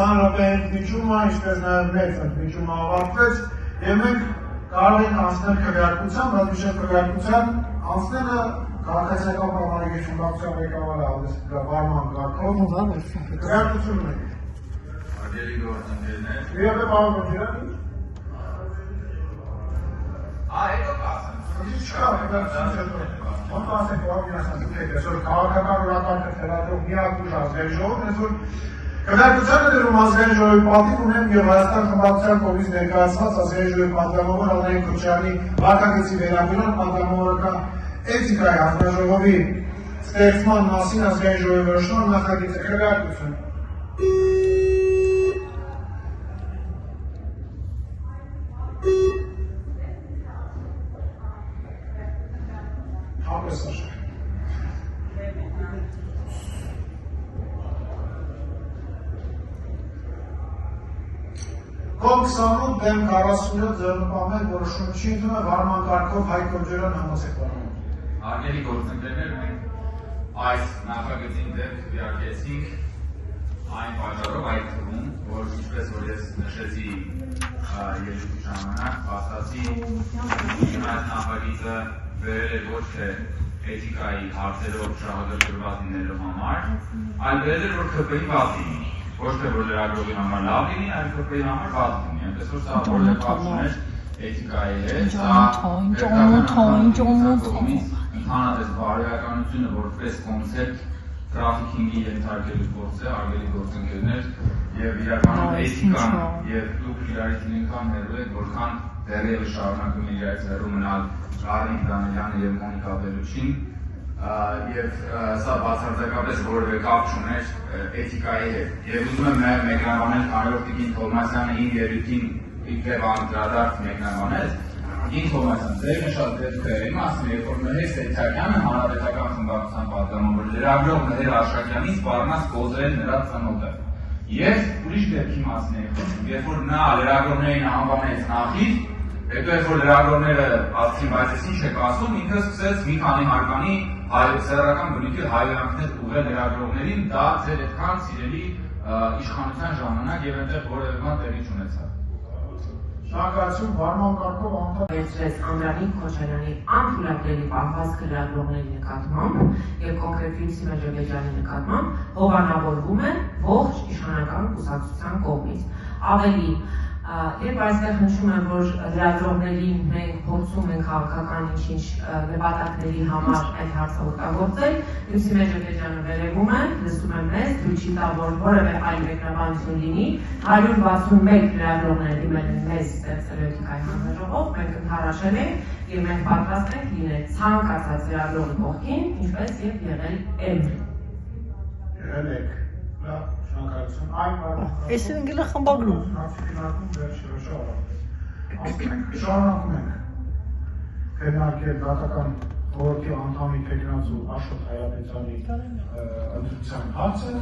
20 րոպե ընդմիջումը, ինչպես նաև մեծ ընդմիջումը ավարտվեց, եւ մենք կարող ենք անցնել քվեարկության, բայց միշտ քվեարկության անցնելը քաղաքացիական պայմանագիր խմբակցության ղեկավարը վարման կարգով քվեարկություն ունենք։ Արգելի գործընկերներ, Իրապես պարոն Գոջարյան։ Հետո կասեմ։ Չկա, ոնց ասենք, այսօր քաղաքական օրակարգը թելադրող միակ ուժ ազգային ժողովն այսօր քվեարկությանը դերում ազգային ժողովի պատիվ ունեմ եւ Հայաստան խմբակցության կողմից ներկայացված ազգային ժողովի պատգամավոր Ալեն Քոչարյանի վարքագծի վերաբերյալ պատգամավորական էթիկայի հանձնաժողովի ստեղծման մասին ազգային ժողովի որոշման նախագիծը քվեարկություն։ Կողմ 28 դեմ 47 ձեռնպահներ որոշում չի ընդունել վարման կարգով Հայկ Գոջարյան համոզեք պարոն։ Արգելի գործընկերներ, մենք այս նախագծին դեմ քվեարկեցինք այն պատճառով այդ թվում, որ ինչպես որ ես նշեցի ելույթի ժամանակ, ասացի այս նախագիծը բերել է ոչ թե էթիկայի հարցերով շահագրգռված լինելու համար, այլ բերել է որ ՔՊ-ի վատ լինի, ոչ թե որ լրագրողի համար լավ լինի, այլ ՔՊ-ի համար վատ լինի, այնպես որ սա որևէ կապ չուներ էթիկայի հետ, ընդհանրապես բարոյականությունը որպես կոնցեպտ տրաֆիքինգի ենթարկելու գործ է, արգելի գործընկերներ, եւ իրականում էթիկան եւ դուք իրարից ինքան հեռու եք, որքան դեռևս շարունակում է իրարից հեռու մնալ Արմիկ Դանիելյանը եւ Մոնիկա Բելուչին, եւ սա բացարձակապես որևէ կապ չուներ էթիկայի հետ։ Եվ ուզում եմ նաեւ մեկնաբանել Կարոլ Տիկին Թովմասյանը իր ելույթին իբրև անդրադարձ մեկնաբանեց։ Տիկին Թովմասյան, ձեր նշած դեպքը իմաստն է, երբ որ Մհեր Սեյթակյանը հանրապետական խմբակցության պատգամավոր լրագրող Մհեր Աշակյանին սպառնաց գոզրել նրա ծնոտը։ Ես ուրիշ դեպքի մասին եմ խոսում, երբ որ նա լրագրողներին անվանեց նախից, հետո երբ որ լրագրողները ասացին, բայց ես ինչ եք ասում, ինքը սկսեց մի քանի հարկանի սեռական բնույթի հայհոյանքներ ուղղել լրագրողներին, դա ձեր այդքան սիրելի իշխանության ժամանակ եւ այնտեղ որևէ բան տեղի չունեցավ։ Շնորհակալություն վարման կարգով անդրադարձրեց Անդրանիկ Քոչարյանի անթույլատրելի պահվածքը լրագրողների նկատմամբ եւ կոնկրետ Ֆիլիսի Մեջոբեջյանի նկատմամբ հովանավորվում է ողջ իշխանական կուսակցության կողմից։ Ավելի երբ այստեղ նշում եմ, որ լրագրողներին մենք փորձում ենք քաղաքական ինչ-ինչ նպատակների համար այդ հարցը օգտագործել, Ֆիլիսի Մեջոբեջյանը վերևում է, լսում է մեզ, թույլ չի տա, որ որևէ այլ մեկնաբանություն լինի, 161 լրագրողներ դիմել են մեզ ստեղծել էթիկայի հանձնաժողով, մենք ընդհանրաշել ենք եւ մենք պատրաստ ենք լինել ցանկացած լրագրողի կողքին, ինչպես եւ եղել եմ։ Եղել եք, լավ, շնորհակալություն։ Այն բանը։ Ես ընկել եմ խմբագրում։ Շարունակում ենք քննարկել դատական խորհրդի անդամի տեխնացու Աշոտ Հայրապետյանի ընտրության հարցը։